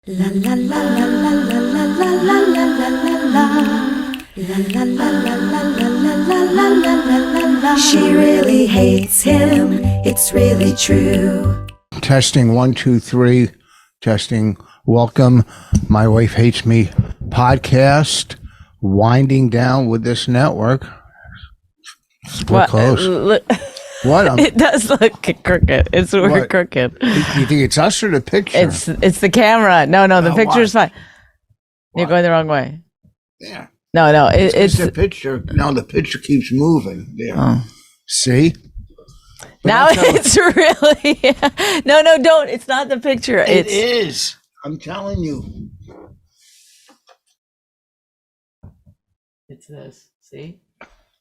La la la la la la la la la la la la. La la la la la la la la la la la. She really hates him, it's really true. Testing 1, 2, 3. Testing. Welcome. My Wife Hates Me podcast. Winding down with this network. We're close. What? It does look crooked. We're crooked. You think it's us or the picture? It's the camera. No, the picture's fine. You're going the wrong way. Yeah. No. It's the picture. No, the picture keeps moving. There. Oh. See? Now it's really. No, don't. It's not the picture. It is. I'm telling you. It's this. See?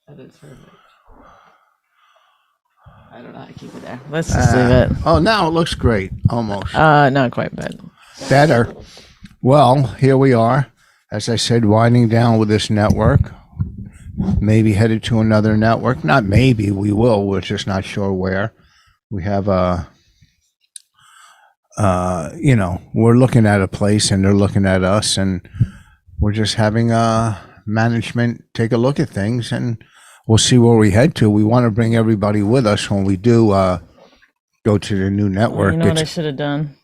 That is perfect. I don't know how to keep it there. Let's just leave it. Oh, now it looks great. Almost. Not quite, but better. Well, here we are. As I said, winding down with this network. Maybe headed to another network. Not maybe, we will. We're just not sure where. We have we're looking at a place and they're looking at us, and we're just having management take a look at things, and we'll see where we head to. We want to bring everybody with us when we do go to the new network. You know what I should have done?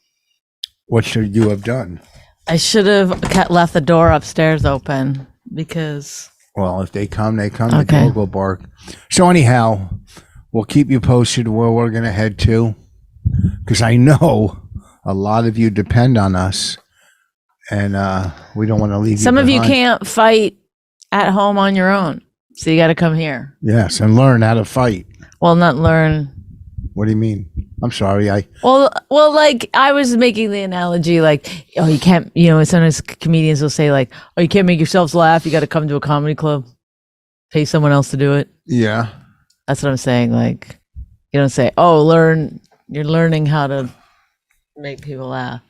What should you have done? I should have left the door upstairs open because... Well, if they come, they come. Okay. The dog will bark. So anyhow, we'll keep you posted where we're going to head to, because I know a lot of you depend on us, and we don't want to leave you Some of you behind. can't fight at home on your own, so you got to come here. Yes, and learn how to fight. Well, not learn. What do you mean? I'm sorry. Well, like I was making the analogy, like, oh, you can't, sometimes comedians will say like, oh, you can't make yourselves laugh. You got to come to a comedy club, pay someone else to do it. Yeah. That's what I'm saying. Like, you don't say, oh, you're learning how to make people laugh.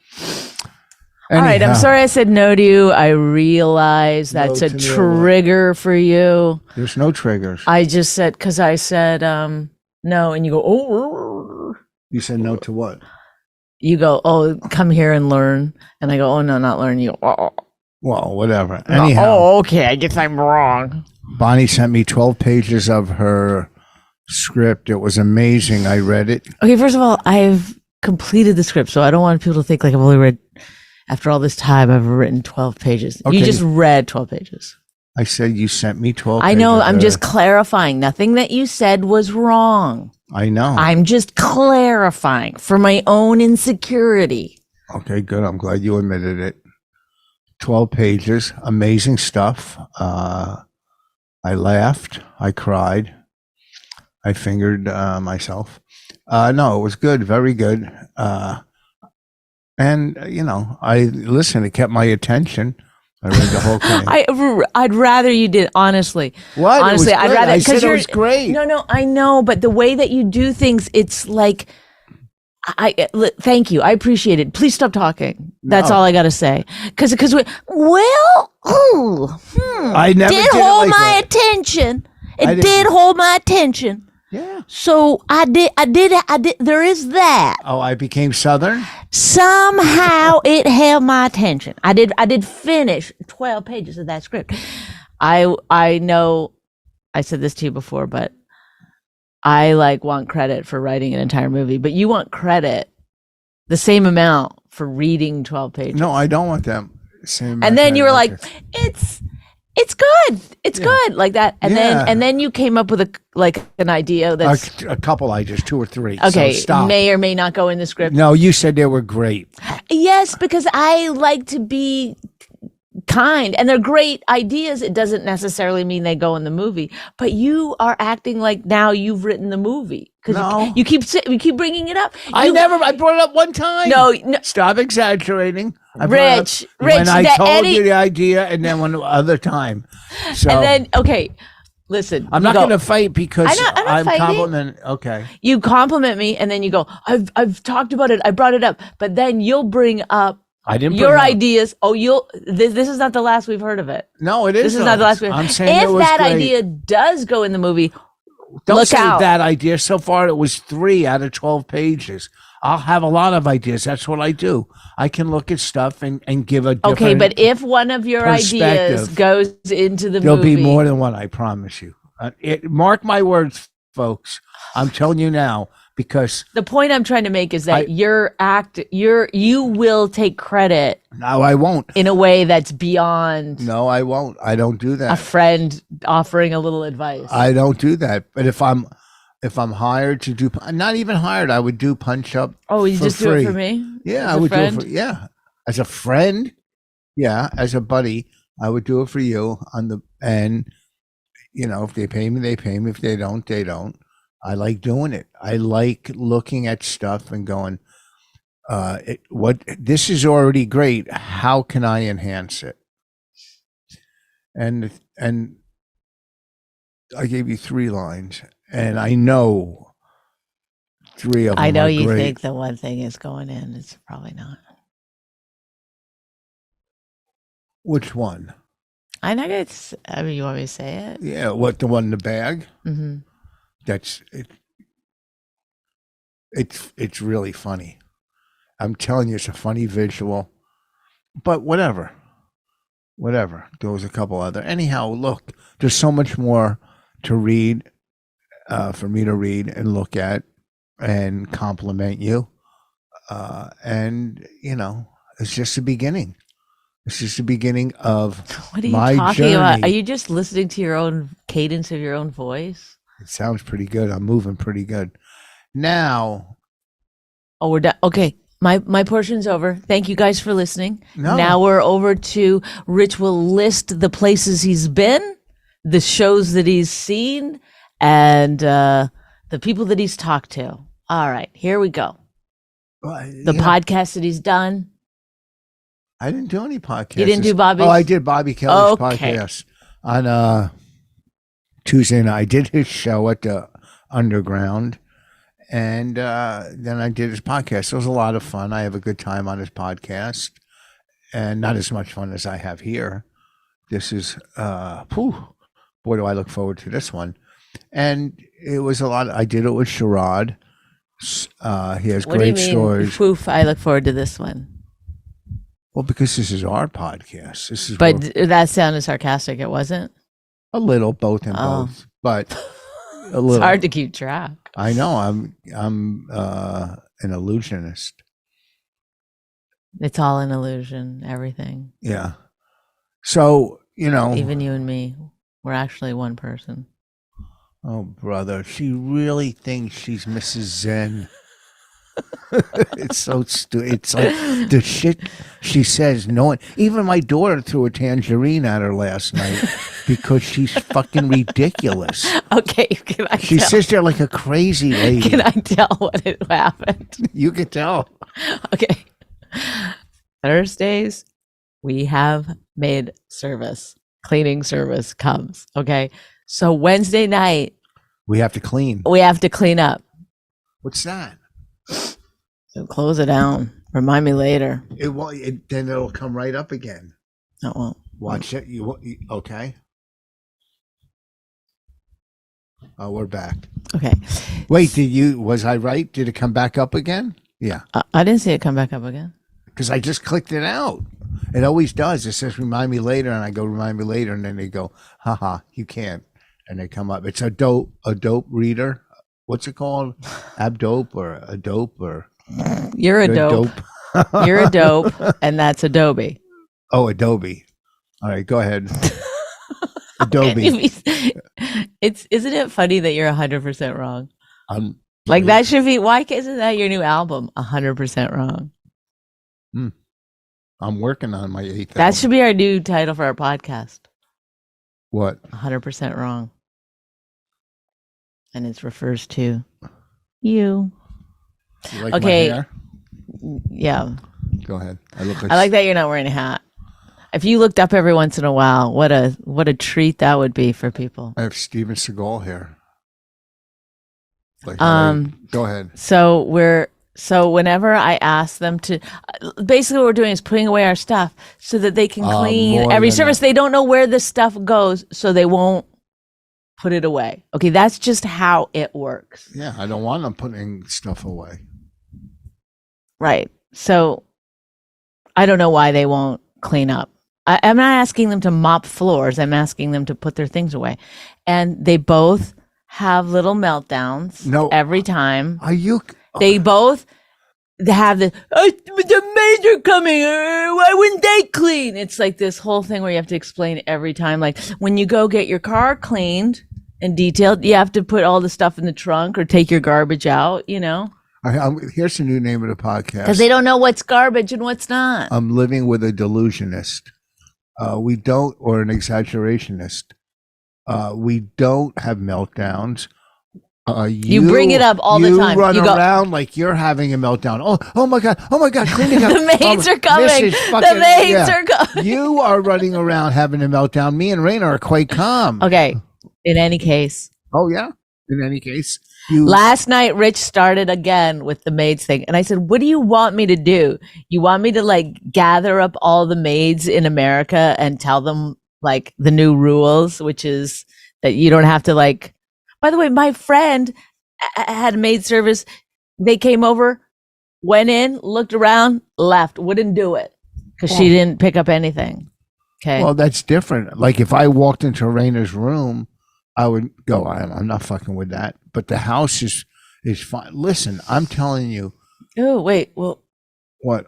All right. I'm sorry I said no to you. I realize that's a trigger for you. There's no triggers. I just said, because I said no, and you go, oh. You said no to what? You go, oh, come here and learn. And I go, oh, no, not learn. You go, oh. Well, whatever. Anyhow. Oh, okay. I guess I'm wrong. Bonnie sent me 12 pages of her script. It was amazing. I read it. Okay, first of all, I've completed the script, so I don't want people to think like I've only read, after all this time, I've written 12 pages. Okay. You just read 12 pages. I said you sent me 12 I pages. know. I'm just clarifying. Nothing that you said was wrong. I know. I'm just clarifying for my own insecurity. Okay, good. I'm glad you admitted it. 12 pages. Amazing stuff. I laughed. I cried. I fingered myself. No, it was good. Very good. And, I listened. It kept my attention. I read the whole thing. I'd rather you did, honestly. What? Honestly, I'd rather. I said it was great. No, I know, but the way that you do things, it's like, thank you. I appreciate it. Please stop talking. That's all I got to say. Because I never did hold my attention. It did hold my attention. Yeah. So I did. There is that. Oh, I became Southern? Somehow it held my attention. I did finish 12 pages of that script. I know I said this to you before, but I want credit for writing an entire movie, but you want credit the same amount for reading 12 pages. No, I don't want them. Same. And then you were like, it's good. It's good like that. And then you came up with an idea that's a couple ideas, 2 or 3. Okay, so stop. May or may not go in the script. No, you said they were great. Yes, because I like to be kind, and they're great ideas. It doesn't necessarily mean they go in the movie, but you are acting like now you've written the movie because you keep bringing it up. I brought it up one time. No. Stop exaggerating. Rich, when I told you the idea, and then one other time. So, and then okay, listen. I'm not going to fight because I'm I'm complimenting. Okay, you compliment me, and then you go, I've talked about it. I brought it up, but then you'll bring up. I didn't. Your ideas. Oh, this is not the last we've heard of it. No, it is. This is not the last. I'm saying if that great. Idea does go in the movie, don't look say out. that idea. So far, it was 3 out of 12 pages. I'll have a lot of ideas. That's what I do. I can look at stuff and give a different Okay, but if one of your ideas perspective. goes into the There'll movie, be more than one, I promise you. Mark my words, folks. I'm telling you now, because the point I'm trying to make is that you will take credit no, I won't. in a way that's beyond No, I won't. I don't do a that. friend offering a little advice. I don't do that. But if I'm hired to do, not even hired, I would do punch up. Oh, you for just free. do it for me? Yeah, As I a would friend? do it as a friend. Yeah, as a buddy, I would do it for you and if they pay me, they pay me. If they don't, they don't. I like doing it. I like looking at stuff and going, this is already great. How can I enhance it? And I gave you 3 lines, and I know 3 of them I know are you great. think the one thing is going in. It's probably not. Which one? I know it's. I mean, you want me to say it? Yeah, what, the one in the bag? Mm-hmm. That's it. It's really funny. I'm telling you, it's a funny visual. But whatever. There was a couple other. Anyhow, look, there's so much more to read, for me to read and look at and compliment you. And it's just the beginning. It's just the beginning of What are you my talking journey. about? Are you just listening to your own cadence of your own voice? It sounds pretty good. I'm moving pretty good. Now. Oh, we're done. Okay. My portion's over. Thank you guys for listening. No. Now we're over to Rich will list the places he's been, the shows that he's seen, and the people that he's talked to. All right, here we go. The podcast that he's done. I didn't do any podcasts. You didn't do Bobby's? Oh, I did Bobby Kelly's Okay. podcast on Tuesday night. I did his show at the Underground, and then I did his podcast. It was a lot of fun. I have a good time on his podcast, and not as much fun as I have here. This is, boy, do I look forward to this one. And it was a lot. I did it with Sherrod. He has What do you great mean? stories. Poof, I look forward to this one. Well, because this is our podcast. This is But that sounded sarcastic. It wasn't. a little, both and Oh. both, but a little. It's hard to keep track. I know. I'm an illusionist. It's all an illusion. Everything. Yeah. So Even you and me, we're actually one person. Oh, brother, she really thinks she's Mrs. Zen. It's so stupid. It's like the shit she says. No one, even my daughter threw a tangerine at her last night because she's fucking ridiculous. Okay, can I She tell? sits there like a crazy lady. Can I tell what it happened? You can tell. Okay. Thursdays, we have maid service. Cleaning service comes. Okay. So Wednesday night, We have to clean. we have to clean up. What's that? So close it down. Remind me later. Then it'll come right up again. Oh, well. Watch it. Okay? Oh, we're back. Okay. Wait, was I right? Did it come back up again? Yeah. I didn't see it come back up again. Because I just clicked it out. It always does. It says remind me later, and I go remind me later, and then they go, haha, you can't. And they come up. It's a dope reader. What's it called? Abdope or Adope or You're a dope. You're a dope, and that's Adobe. Oh, Adobe. All right, go ahead. Adobe. Isn't it funny that you're 100% wrong? Like That should be, why isn't that your new album? 100% wrong. I'm working on my 8th. That should be our new title for our podcast. What? 100% wrong. And it refers to you. You like Okay. my hair? Yeah. Go ahead. I like that you're not wearing a hat. If you looked up every once in a while, what a treat that would be for people. I have Steven Seagal hair. Go ahead. So whenever I ask them to, basically what we're doing is putting away our stuff so that they can clean more every than service. that. They don't know where the stuff goes, so they won't put it away. Okay, that's just how it works. Yeah, I don't want them putting stuff away. Right. So I don't know why they won't clean up. I'm not asking them to mop floors. I'm asking them to put their things away. And they both have little meltdowns No. every time. Are you? They both have the maids are coming. Why wouldn't they clean? It's like this whole thing where you have to explain every time. Like when you go get your car cleaned and detailed, you have to put all the stuff in the trunk or take your garbage out, you know? Here's the new name of the podcast. Because they don't know what's garbage and what's not. I'm living with a delusionist. We don't, or an exaggerationist. We don't have meltdowns. You bring it up all the time. You run You go, around like you're having a meltdown. Oh my God, cleaning up. the maids are coming. The maids are coming. You are running around having a meltdown. Me and Raina are quite calm. Okay. In any case. Oh yeah. In any case. Last night, Rich started again with the maids thing. And I said, what do you want me to do? You want me to like gather up all the maids in America and tell them like the new rules, which is that you don't have to like, by the way, my friend had a maid service. They came over, went in, looked around, left, wouldn't do it because she didn't pick up anything. Okay. Well, that's different. Like if I walked into Raina's room, I would go, I'm not fucking with that. But the house is fine. Listen, I'm telling you. Oh, wait. Well, what?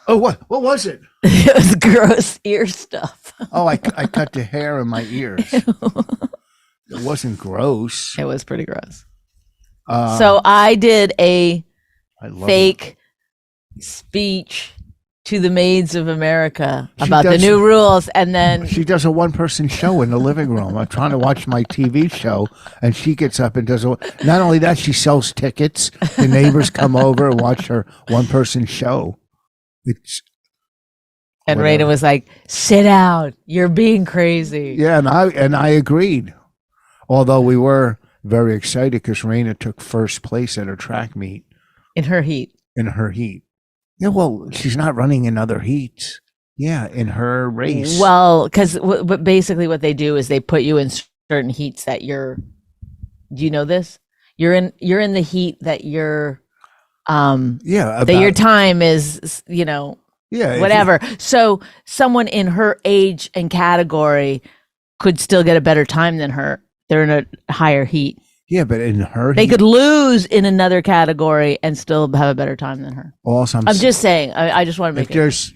What was it? It was gross ear stuff. Oh, I cut the hair in my ears. It wasn't gross. It was pretty gross. So I did a fake speech to the maids of America about the new rules, and then she does a one-person show in the living room. I'm trying to watch my TV show, and she gets up and does not only that, she sells tickets. The neighbors come over and watch her one-person show. And Raina was like, "Sit down, you're being crazy." Yeah, and I agreed. Although we were very excited because Raina took first place at her track meet in her heat. Yeah, well, she's not running in other heats. Yeah, in her race. Well, because basically what they do is they put you in certain heats that you're. Do you know this? You're in the heat that you're. That your time is, whatever. So someone in her age and category could still get a better time than her. They're in a higher heat. Yeah, but in her they could lose in another category and still have a better time than her. Also, I'm just saying. I just want to make there's,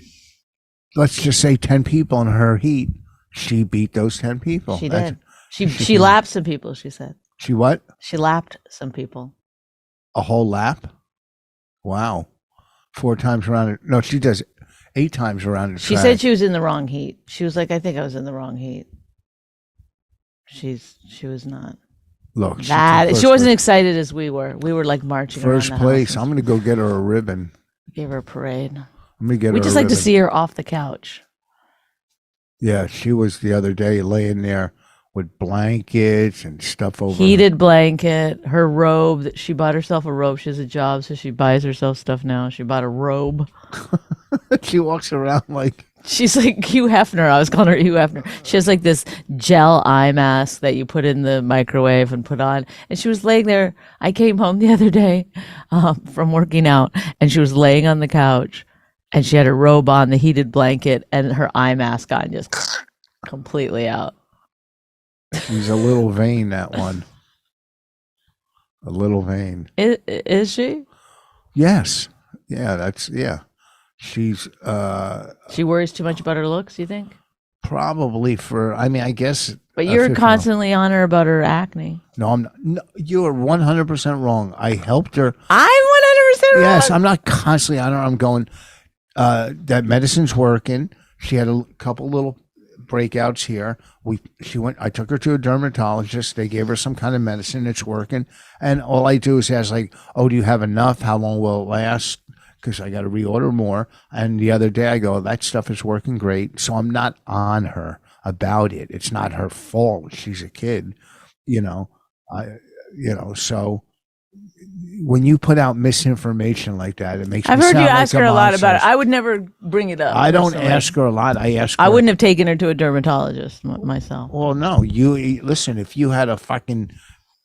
let's just say 10 people in her heat, she beat those 10 people. She did. She lapped some people, she said. She what? She lapped some people. A whole lap? Wow. 4 times around it. No, she does 8 times around the track. She said she was in the wrong heat. She was like, I think I was in the wrong heat. She was not. Look, she wasn't excited as we were. We were like marching. First place. I'm going to go get her a ribbon. Give her a parade. I'm going to get her. We just like to see her off the couch. Yeah, she was the other day laying there with blankets and stuff over. Heated blanket, her robe. She bought herself a robe. She has a job, so she buys herself stuff now. She bought a robe. She walks around like. She's like Hugh Hefner. I was calling her Hugh Hefner. She has like this gel eye mask that you put in the microwave and put on. And she was laying there. I came home the other day from working out, and she was laying on the couch, and she had her robe on, the heated blanket, and her eye mask on, just completely out. She's a little vain, that one. A little vain. Is she? Yes. Yeah. She's she worries too much about her looks, you think? Probably I guess. But you're constantly on her about her acne. No, I'm not. No, you are 100% wrong. I helped her. I'm 100% wrong. Yes, I'm not constantly on her. I'm going, that medicine's working. She had a couple little breakouts here. I took her to a dermatologist. They gave her some kind of medicine. It's working. And all I do is ask like, oh, do you have enough? How long will it last? Because I got to reorder more. And the other day I go, that stuff is working great. So I'm not on her about it. It's not her fault. She's a kid, so when you put out misinformation like that, it makes me sound like a monster. I've heard you ask her a lot about it. I would never bring it up. I don't ask her a lot. I ask her. I wouldn't have taken her to a dermatologist myself. Well, no, listen, if you had a fucking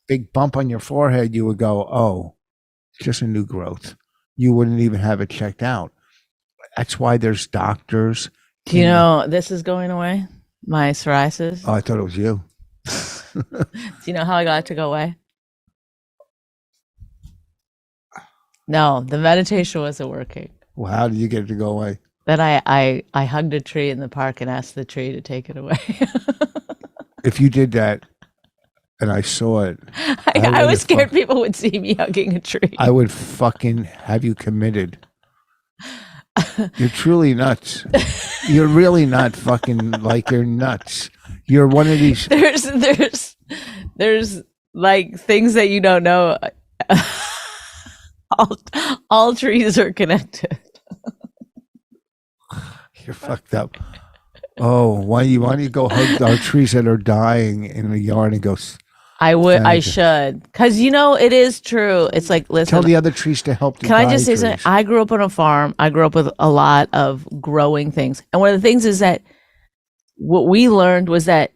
big bump on your forehead, you would go, oh, it's just a new growth. you wouldn't even have it checked out. That's why there's doctors. Do you know this is going away? My psoriasis. Oh, I thought it was you. Do you know how I got it to go away? No, the meditation wasn't working. Well, how did you get it to go away? Then I hugged a tree in the park and asked the tree to take it away. If you did that and I saw it, I was scared people would see me hugging a tree. I would fucking have you committed. You're truly nuts. You're really not fucking like you're nuts. You're one of these. There's like things that you don't know. All trees are connected. You're fucked up. Oh, why don't you go hug our trees that are dying in the yard and go? I should, because it is true. It's like, listen. Tell the other trees to help. Can I just say something? I grew up on a farm. I grew up with a lot of growing things, and one of the things is that what we learned was that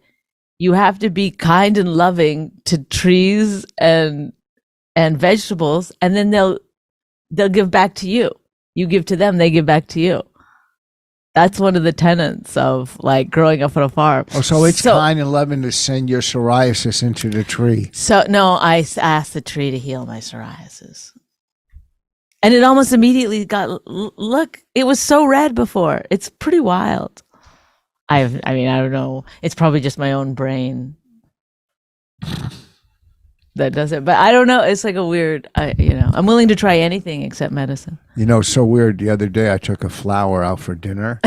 you have to be kind and loving to trees and vegetables, and then they'll give back to you. You give to them, they give back to you. That's one of the tenets of like growing up on a farm. Oh, so it's kind and loving to send your psoriasis into the tree. So no, I asked the tree to heal my psoriasis, and it almost immediately got. Look, it was so red before. It's pretty wild. I don't know. It's probably just my own brain that does it, but I don't know. It's like a weird. I'm willing to try anything except medicine. It's so weird. The other day, I took a flower out for dinner,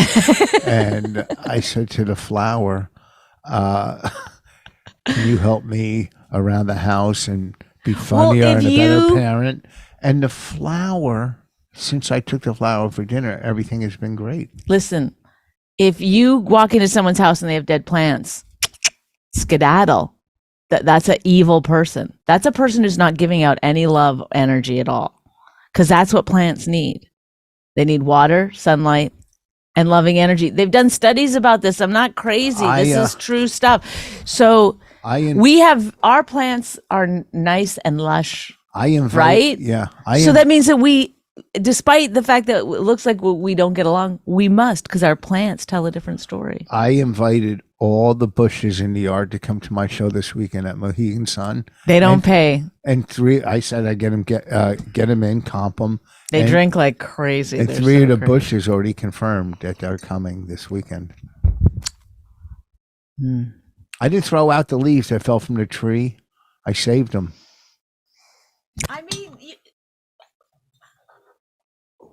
and I said to the flower, "Can you help me around the house and be funnier and a better parent?" And the flower, since I took the flower for dinner, everything has been great. Listen, if you walk into someone's house and they have dead plants, skedaddle. That's an evil person. That's a person who's not giving out any love energy at all. Because that's what plants need. They need water, sunlight, and loving energy. They've done studies about this. I'm not crazy. This is true stuff. So we have, our plants are nice and lush. Right? Yeah. So that means that we, despite the fact that it looks like we don't get along, we must, because our plants tell a different story. I invited all the bushes in the yard to come to my show this weekend at Mohegan Sun. They don't pay. And I said I get them in, comp them. They drink like crazy. And three of the bushes already confirmed that they're coming this weekend. I didn't throw out the leaves that fell from the tree. I saved them. I mean,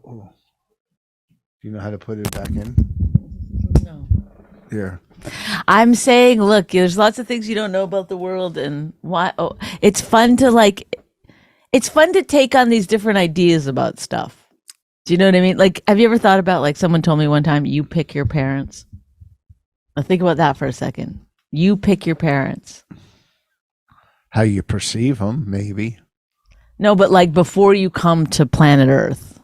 do you know how to put it back in? No. Here. I'm saying, look, there's lots of things you don't know about the world, and why. Oh, it's fun to take on these different ideas about stuff. Do you know what I mean? Like, have you ever thought about, like, someone told me one time, you pick your parents? Now think about that for a second. You pick your parents. How you perceive them, maybe. No, but like before you come to planet Earth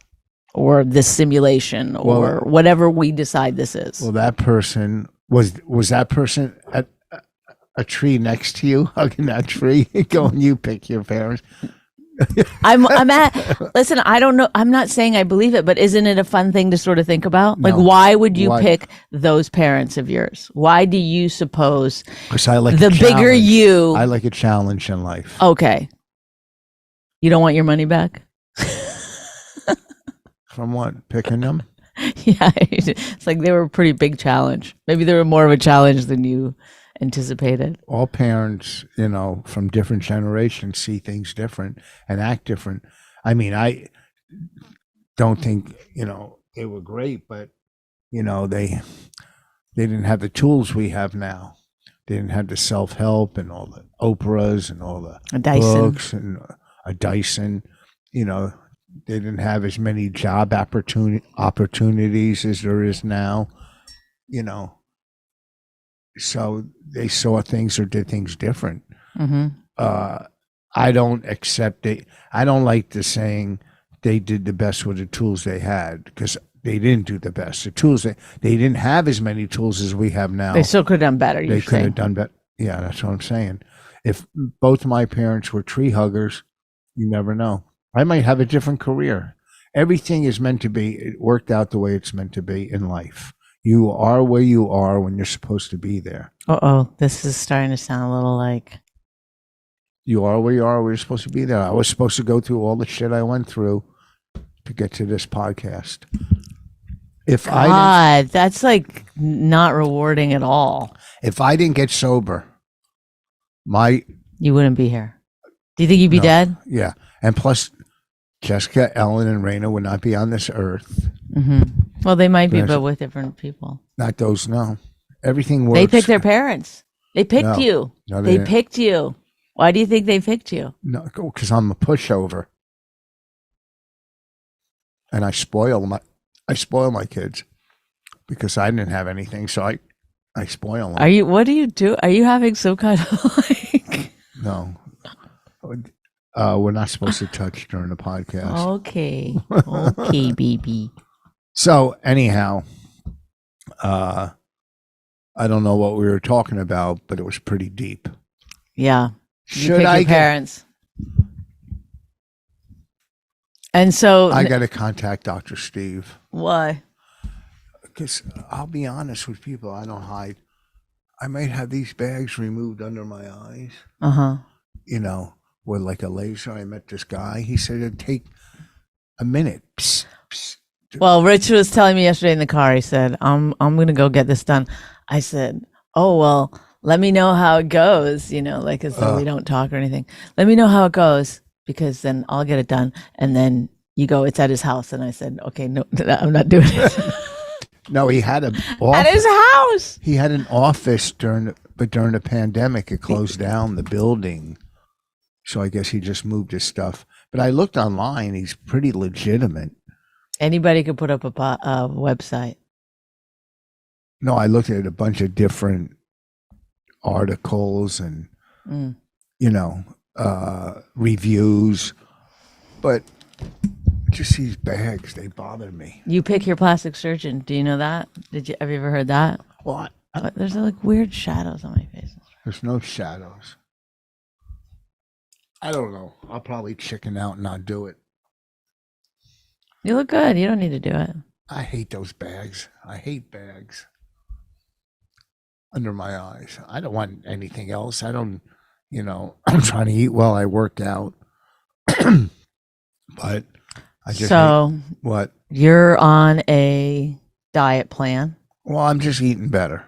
or this simulation or whatever we decide this is. Well, that person was that person at a tree next to you, hugging that tree, going, "You pick your parents." Listen, I don't know. I'm not saying I believe it, but isn't it a fun thing to sort of think about? Like, why would you pick those parents of yours? Why do you suppose? Because I like the bigger you. I like a challenge in life. Okay. You don't want your money back? From what? Picking them? Yeah, it's like they were a pretty big challenge. Maybe they were more of a challenge than you anticipated. All parents, from different generations see things different and act different. I mean, I don't think, they were great, but, they didn't have the tools we have now. They didn't have the self-help and all the Oprahs and all the books and a Dyson, they didn't have as many job opportunities as there is now, so they saw things or did things different. Mm-hmm. I don't accept it. I don't like the saying they did the best with the tools they had, because they didn't do the best. The tools, they didn't have as many tools as we have now. They still could have done better. They could have done better. Yeah, that's what I'm saying. If both my parents were tree huggers, you never know. I might have a different career. everything is meant to be. It worked out the way it's meant to be in life. You are where you are when you're supposed to be there. This is starting to sound a little like. You are where you are where you're supposed to be there. I was supposed to go through all the shit I went through to get to this podcast. If God, that's like not rewarding at all. If I didn't get sober, you wouldn't be here. Do you think you'd be dead? Yeah. And plus, Jessica, Ellen, and Raina would not be on this earth. Mm-hmm. Well, they might be, but with different people. Not those, no. Everything works. They picked their parents. They picked you. No, they picked you. Why do you think they picked you? No, because I'm a pushover. And I spoil my kids because I didn't have anything, so I spoil them. What do you do? Are you having some kind of like? No. We're not supposed to touch during the podcast. Okay, baby. So anyhow, I don't know what we were talking about, but it was pretty deep. Yeah. Should I parents? And so I got to contact Dr. Steve. Why? Because I'll be honest with people, I don't hide. I might have these bags removed under my eyes. You know, with like a laser. I met this guy. He said it'd take a minute. Psst, psst. Well, Rich was telling me yesterday in the car. He said, "I'm going to go get this done." I said, "Oh well, let me know how it goes." You know, like as though we don't talk or anything. Let me know how it goes because then I'll get it done. And then you go, it's at his house. And I said, "Okay, no, I'm not doing it." No, he had an office. At his house. He had an office during the pandemic, it closed down the building. So I guess he just moved his stuff. But I looked online. He's pretty legitimate. Anybody could put up a website. No, I looked at a bunch of different articles and, reviews. But just these bags, they bother me. You pick your plastic surgeon. Do you know that? Have you ever heard that? Well, there's like weird shadows on my face. There's no shadows. I don't know. I'll probably chicken out and not do it. You look good. You don't need to do it. I hate those bags. I hate bags under my eyes. I don't want anything else. I don't, I'm trying to eat well. I work out. But I just what? You're on a diet plan? Well, I'm just eating better.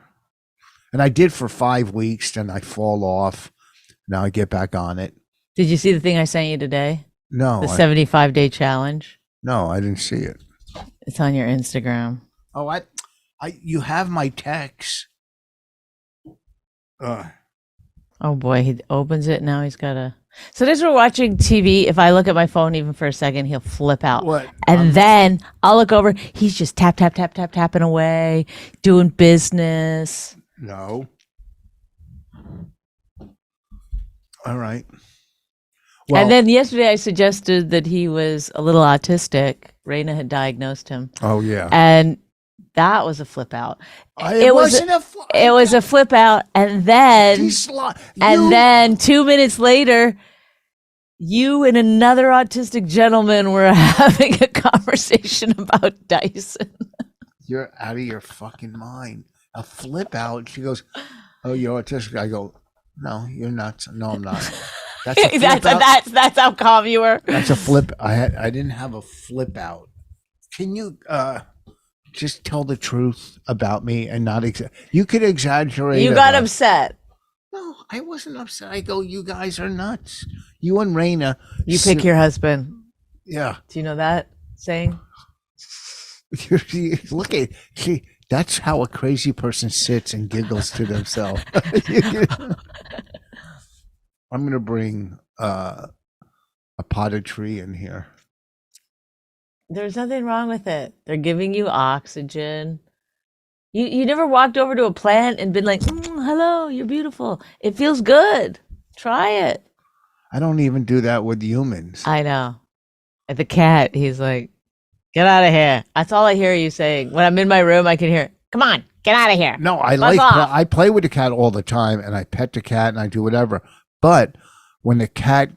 And I did for 5 weeks, then I fall off. Now I get back on it. Did you see the thing I sent you today? No. The 75-day challenge? No, I didn't see it. It's on your Instagram. Oh, you have my text. Oh boy, he opens it now. He's got a. So as we're watching TV, if I look at my phone even for a second, he'll flip out. What? And then I'll look over. He's just tapping away, doing business. No. All right. Well, and then yesterday I suggested that he was a little autistic. Raina had diagnosed him. Oh yeah. And that was a flip out. It wasn't a flip. It was a flip out, and then then 2 minutes later, you and another autistic gentleman were having a conversation about Dyson. You're out of your fucking mind. A flip out. She goes, "Oh, you're autistic." I go, "No, you're not. No, I'm not." That's how calm you were. That's a flip. I didn't have a flip out. Can you just tell the truth about me and not you could exaggerate. You got upset. No, I wasn't upset. I go, you guys are nuts. You and Raina. You pick your husband. Yeah. Do you know that saying? Look at that's how a crazy person sits and giggles to themselves. I'm gonna bring a potted tree in here. There's nothing wrong with it. They're giving you oxygen. You never walked over to a plant and been like, hello, you're beautiful. It feels good. Try it. I don't even do that with humans. I know. At the cat, he's like, get out of here. That's all I hear you saying. When I'm in my room, I can hear, come on, get out of here. No, I play with the cat all the time, and I pet the cat and I do whatever. But when the cat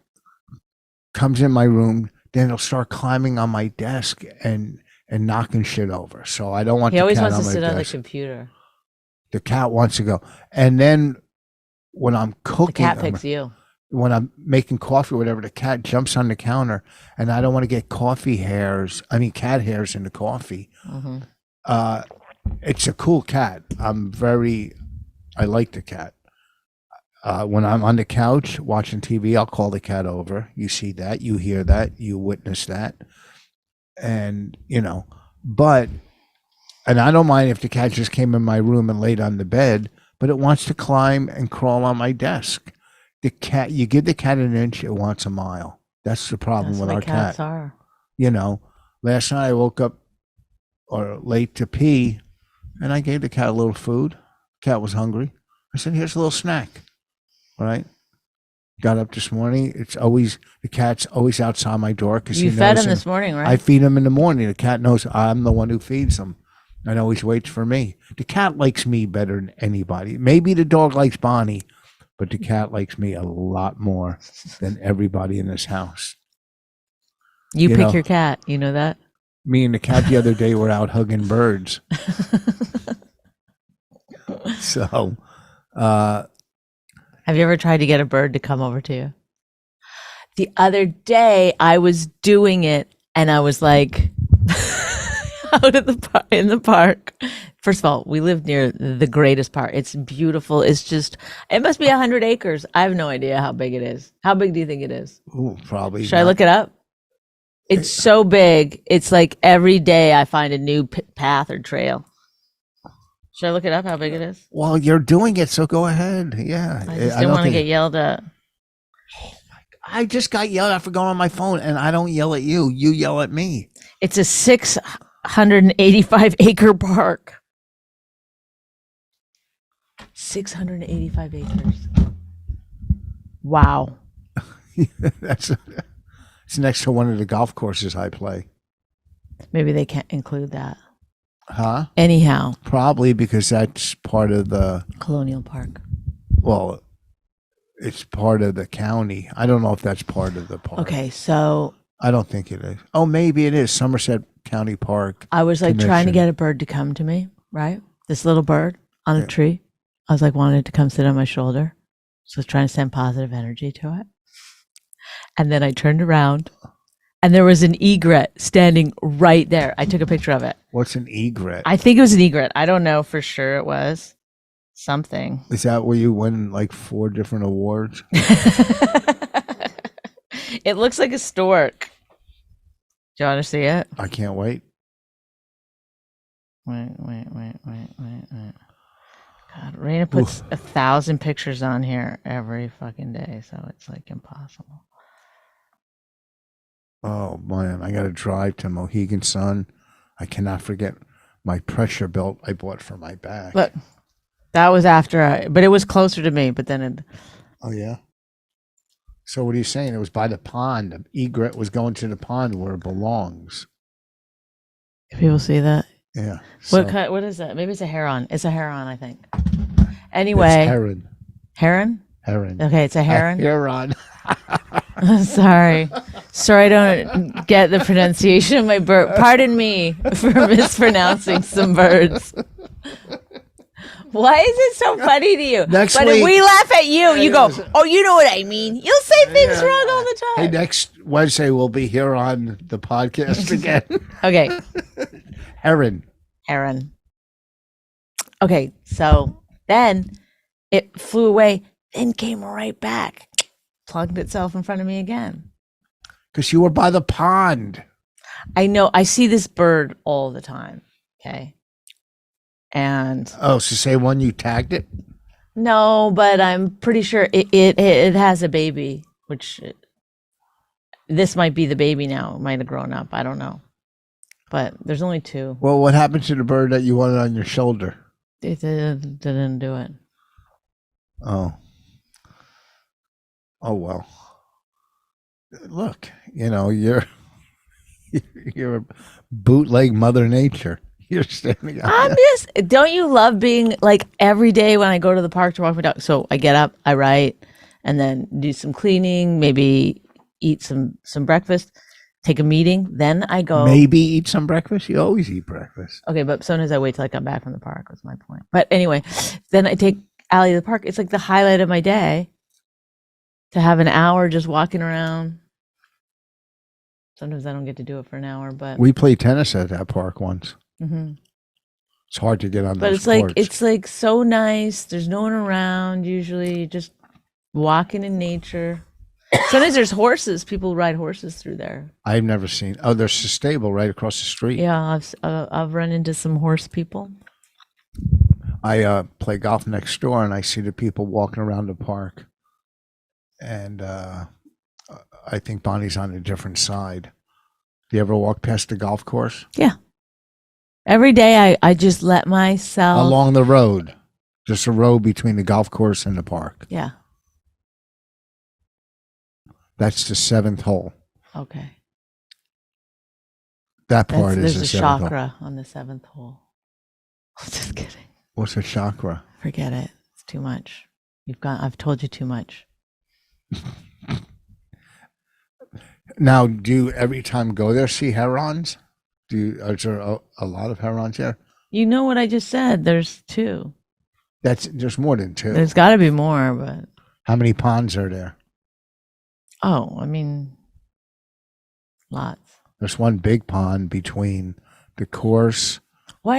comes in my room then it'll start climbing on my desk and knocking shit over. So I don't want He the always cat wants on to my sit on the desk. computer. The cat wants to go. And then when I'm The cooking, cat picks you. when I'm making coffee or whatever, the cat jumps on the counter, and I don't want to get cat hairs in the coffee. Mm-hmm. It's a cool cat. I like the cat. When I'm on the couch watching TV, I'll call the cat over. You see that, you hear that, you witness that. And, and I don't mind if the cat just came in my room and laid on the bed, but it wants to climb and crawl on my desk. You give the cat an inch, it wants a mile. That's the problem That's with what our cats cat. are. Last night I woke up late to pee, and I gave the cat a little food. Cat was hungry. I said, "Here's a little snack." Right? Got up this morning. The cat's always outside my door because You fed him this morning, right? I feed him in the morning. The cat knows I'm the one who feeds him, and always waits for me. The cat likes me better than anybody. Maybe the dog likes Bonnie, but the cat likes me a lot more than everybody in this house. You pick your cat. You know that? Me and the cat the other day were out hugging birds. So, have you ever tried to get a bird to come over to you? The other day I was doing it and I was like out of in the park. First of all, we live near the greatest park. It's beautiful. It must be 100 acres. I have no idea how big it is. How big do you think it is? ooh, probably. Should I look it up? It's so big. It's like every day I find a new path or trail. Should I look it up how big it is? Well, you're doing it, so go ahead. Yeah. I just didn't want to get yelled at. I just got yelled at for going on my phone, and I don't yell at you. You yell at me. It's a 685 acre park. 685 acres. Wow. It's next to one of the golf courses I play. Maybe they can't include that. Huh? Anyhow. Probably because that's part of the Colonial Park. Well, it's part of the county. I don't know if that's part of the park. Okay, so I don't think it is. Oh, maybe it is. Somerset County Park. I was like Commission. trying to get a bird to come to me, right? This little bird on a tree. I was like wanting it to come sit on my shoulder. So I was trying to send positive energy to it. And then I turned around and there was an egret standing right there. I took a picture of it. What's an egret? I think it was an egret. I don't know for sure it was something. Is that where you win like 4 different awards? It looks like a stork. Do you want to see it? I can't wait. Wait. God, Raina puts 1,000 pictures on here every fucking day, so it's like impossible. Oh man, I got to drive to Mohegan Sun. I cannot forget my pressure belt I bought for my back. Look, that was after but it was closer to me, but then it. Oh yeah. So what are you saying? It was by the pond. The egret was going to the pond where it belongs. People see that? Yeah. What is that? Maybe it's a heron. It's a heron, I think. Anyway. It's heron. Heron? Heron. Okay, it's a heron. Heron. Sorry, I don't get the pronunciation of my bird. Pardon me for mispronouncing some birds. Why is it so funny to you? Next but week, if we laugh at you, you go, "Oh, you know what I mean." You'll say things wrong all the time. Hey, next Wednesday we'll be here on the podcast again. Okay. Heron. Okay, so then it flew away, then came right back, plugged itself in front of me again. Because you were by the pond. I know. I see this bird all the time. Okay. And so say when you tagged it? No, but I'm pretty sure it has a baby, which this might be the baby now. It might have grown up. I don't know. But there's only 2. Well, what happened to the bird that you wanted on your shoulder? It didn't do it. Oh well. Look, you're a bootleg Mother Nature. You're standing up. Don't you love being like every day when I go to the park to walk my dog? So I get up, I write, and then do some cleaning, maybe eat some breakfast. take a meeting, then I go. Maybe eat some breakfast. You always eat breakfast. Okay, but sometimes I wait till I come back from the park. Was my point. But anyway, then I take Allie to the park. It's like the highlight of my day to have an hour just walking around. Sometimes I don't get to do it for an hour, but We played tennis at that park once. Mhm. It's hard to get on But those it's courts. like so nice. There's no one around usually. Just walking in nature. Sometimes there's horses. People ride horses through there. I've never seen. Oh, there's a stable right across the street. Yeah, I've run into some horse people. I play golf next door, and I see the people walking around the park. And I think Bonnie's on a different side. Do you ever walk past the golf course? Yeah. Every day I just let myself. Along the road. Just a road between the golf course and the park. Yeah. That's the 7th hole. Okay. That part is There's the a 7th hole. chakra on the 7th hole. Just kidding. What's a chakra? Forget it. It's too much. I've told you too much. Now, do you every time go there see herons? Is there a lot of herons there? You know what I just said? There's 2. There's more than 2. There's got to be more, but How many ponds are there? oh, I mean, lots. There's one big pond between the course. What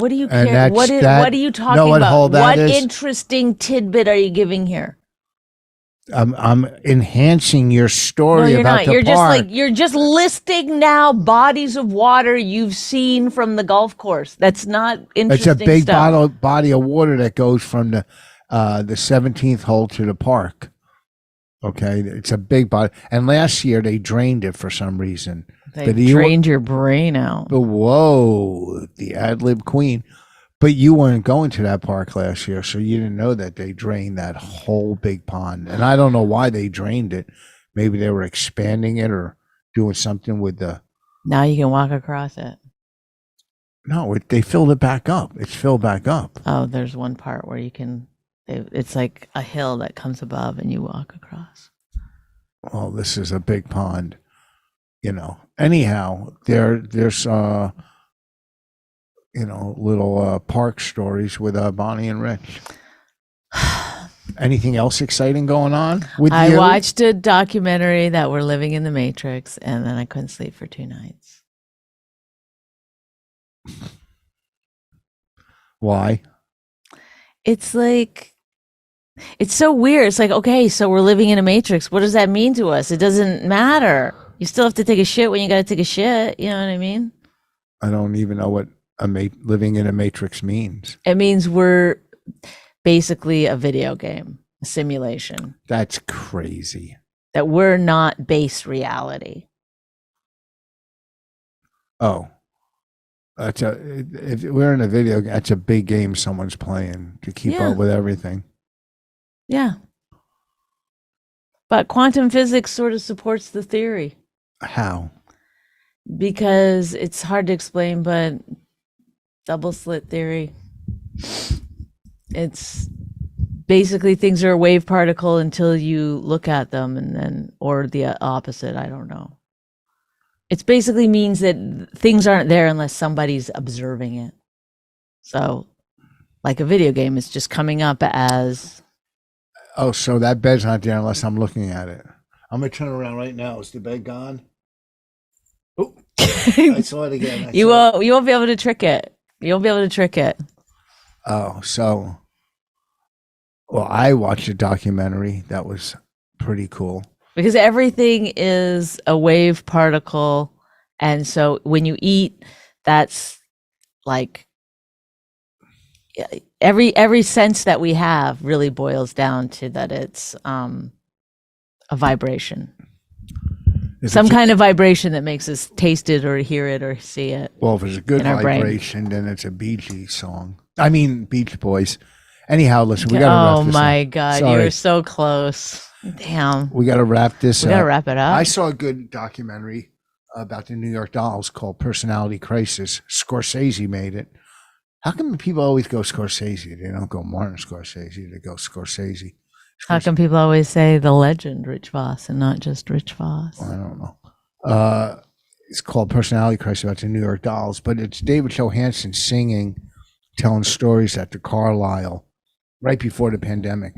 do you And care? that's What are you talking what about? hole that What is? interesting tidbit are you giving here? I'm enhancing your No, story you're about not. the park. You're just listing now bodies of water you've seen from the golf course. That's not It's interesting a big stuff. body of water that goes from the 17th hole to the park. Okay, it's a big body. And last year they drained it for some reason. They But you- drained your brain out. But whoa, the ad lib queen. But you weren't going to that park last year, so you didn't know that they drained that whole big pond. And I don't know why they drained it. Maybe they were expanding it or doing something with the. Now you can walk across it. No, they filled it back up. It's filled back up. Oh, there's one part where you can. It's like a hill that comes above, and you walk across. Well, this is a big pond, you know. Anyhow, there's little park stories with Bonnie and Rich. Anything else exciting going on with I you? watched a documentary that we're living in the Matrix, and then I couldn't sleep for 2 nights. Why? It's like, it's so weird. It's like, okay, so we're living in a Matrix. What does that mean to us? It doesn't matter. You still have to take a shit when you got to take a shit. You know what I mean? I don't even know what living in a matrix means. It means we're basically a video game, a simulation, That's crazy. that we're not base reality. Oh, if we're in a video, that's a big game someone's playing to keep Yeah. up with everything. Yeah. But quantum physics sort of supports the theory How? because it's hard to explain, but double slit theory. It's basically things are a wave particle until you look at them, and then, or the opposite. I don't know. It basically means that things aren't there unless somebody's observing it. So, like a video game, it's just coming up as. Oh, so that bed's not there unless I'm looking at it. I'm gonna turn around right now. Is the bed gone? Oh, I saw it again. You won't be able to trick it. You won't be able to trick it. Oh, so. Well, I watched a documentary that was pretty cool. Because everything is a wave particle. And so when you eat, that's like every sense that we have really boils down to that it's a vibration. Some kind of vibration that makes us taste it or hear it or see it. Well, if it's a good in our brain. vibration, then it's a Bee Gees song. I mean, Beach Boys. Anyhow, listen, we got to wrap Oh this my up. God, Sorry. you're so close. Damn. We got to wrap this We up. gotta wrap it up. I saw a good documentary about the New York Dolls called Personality Crisis. Scorsese made it. How come people always go Scorsese? They don't go Martin Scorsese. They go Scorsese. How come people always say the legend Rich Voss and not just Rich Voss? I don't know. it's called Personality Crisis about the New York Dolls, but it's David Johansen singing, telling stories at the Carlisle right before the pandemic.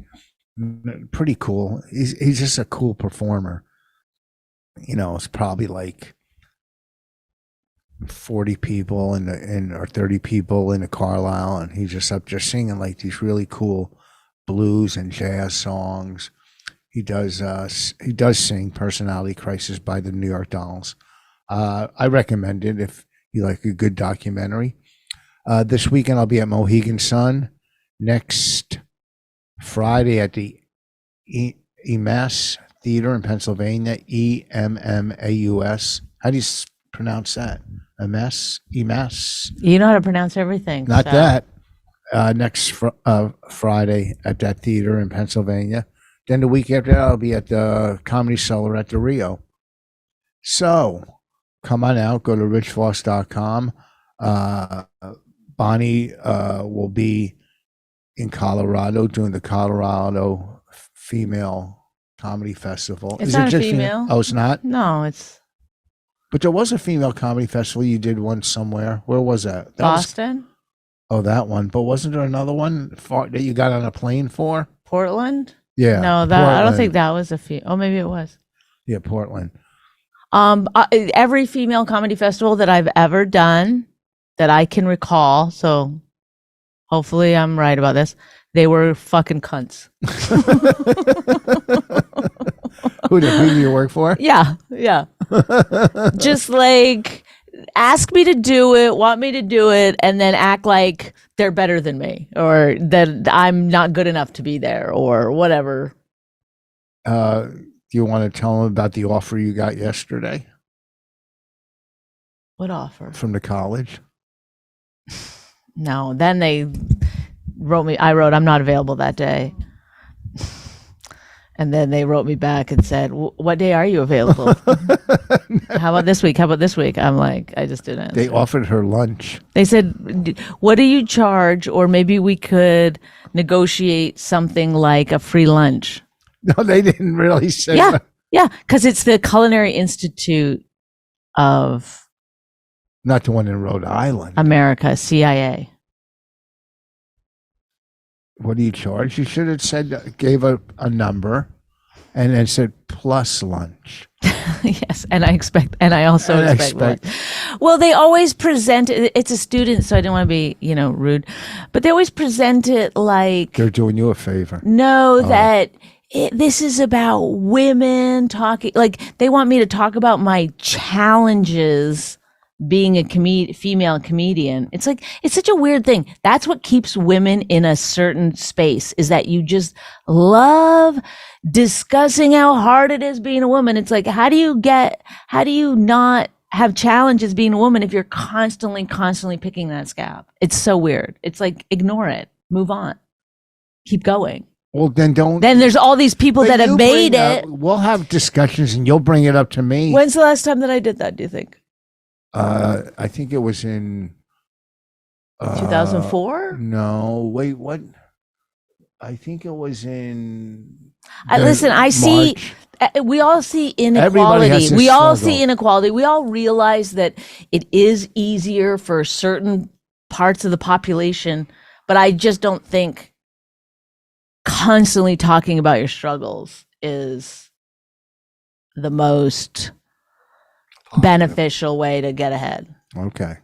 Pretty cool. He's just a cool performer. You know, it's probably like 40 people or 30 people in the Carlisle, and he's just up there singing like these really cool blues and jazz songs. He does sing Personality Crisis by the New York Dolls. I recommend it if you like a good documentary. This weekend I'll be at Mohegan Sun. Next Friday at the EMAS Theater in Pennsylvania, EMMAUS. How do you pronounce that? EMAS? You know how to pronounce everything. Not so. that. Next Friday at that theater in Pennsylvania. Then the week after that, I'll be at the Comedy Cellar at the Rio. So come on out. Go to richvoss.com. Bonnie will be in Colorado doing the Colorado Female Comedy Festival. It's not a female. Oh, it's not? No, it's But there was a female comedy festival. You did one somewhere. Where was that? Boston. That one. But wasn't there another one that you got on a plane for? Portland. Yeah. No, I don't think that was a female. Oh, maybe it was. Yeah, Portland. Every female comedy festival that I've ever done that I can recall, so hopefully I'm right about this, they were fucking cunts. Who do you work for? Yeah. Just like ask me to do it, want me to do it, and then act like they're better than me or that I'm not good enough to be there or whatever. Do you want to tell them about the offer you got yesterday? What offer? From the college? No, then they I wrote, I'm not available that day. And then they wrote me back and said, what day are you available? How about this week? I'm like, I just didn't answer. They offered her lunch. They said, what do you charge? Or maybe we could negotiate something like a free lunch. No, they didn't really say that. Yeah, because it's the Culinary Institute of Not the one in Rhode Island. America, CIA. What do you charge? You should have said, gave a number and then said plus lunch. Yes, and I also expect lunch. Well, they always present it, it's a student, so I didn't want to be, rude, but they always present it like they're doing you a favor. No, that this is about women talking, like they want me to talk about my challenges being a female comedian. It's like, it's such a weird thing. That's what keeps women in a certain space, is that you just love discussing how hard it is being a woman. It's like, how do you not have challenges being a woman if you're constantly picking that scab? It's so weird. It's like, ignore it, move on, keep going. Well, then don't. Then there's all these people that have made it. We'll have discussions and you'll bring it up to me. When's the last time that I did that, do you think? I think it was in 2004. No, wait, what? I think it was in. Listen, I see. We all see inequality. We all see inequality. We all realize that it is easier for certain parts of the population, but I just don't think constantly talking about your struggles is the most beneficial way to get ahead. Okay.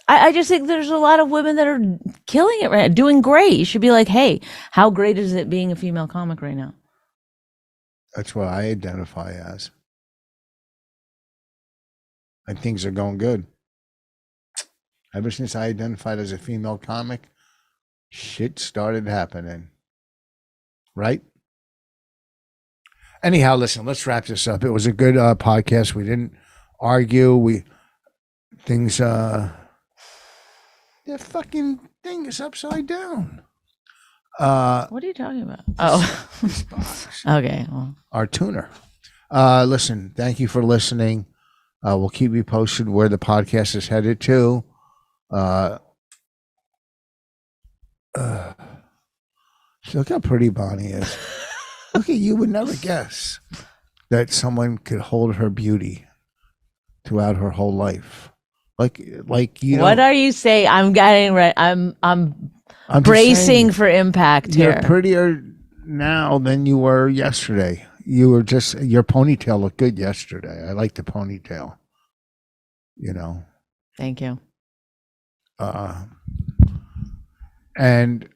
I just think there's a lot of women that are killing it right now, doing great. You should be like, hey, how great is it being a female comic right now? That's what I identify as. And things are going good. Ever since I identified as a female comic, shit started happening. Right? Anyhow, listen, let's wrap this up. It was a good podcast. We didn't argue. The fucking thing is upside down. What are you talking about? Oh, this box. Okay. Well, Our tuner. Listen, thank you for listening. We'll keep you posted where the podcast is headed to. Look how pretty Bonnie is. Look at you, would never guess that someone could hold her beauty throughout her whole life. Like you know, What are you saying? I'm getting right. I'm I'm just bracing saying, for impact you're here. prettier now than you were yesterday. Your ponytail looked good yesterday. I like the ponytail. You know, Thank you. and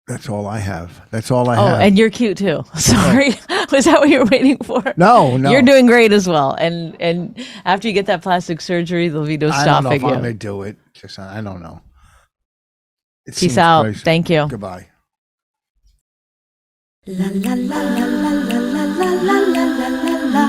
that's all I have. That's all I Oh, have. and you're cute too. Sorry. Was that what you were waiting for? No. You're doing great as well. And after you get that plastic surgery, there'll be no I don't know stopping if I'm you. gonna do it. Just I don't know. It Peace seems out. crazy. Thank you. Goodbye. La la la la la la la la la la la.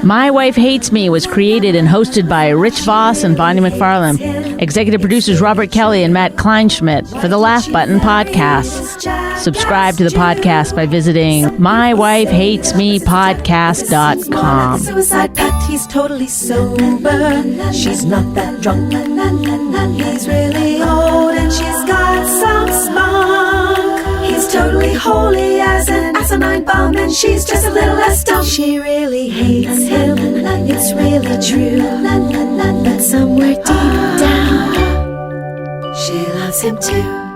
My Wife Hates Me was created and hosted by Rich Voss and Bonnie McFarlane. Executive producers Robert Kelly and Matt Kleinschmidt for the Laugh Button podcast. Subscribe to the podcast by visiting mywifehatesmepodcast.com. Suicide pact, he's totally sober. She's not that drunk. He's really old and she's got some spunk. He's totally holy as an asinine bomb, and she's just a little less dumb. She really hates him, it's really true. But somewhere deep down, she loves him too.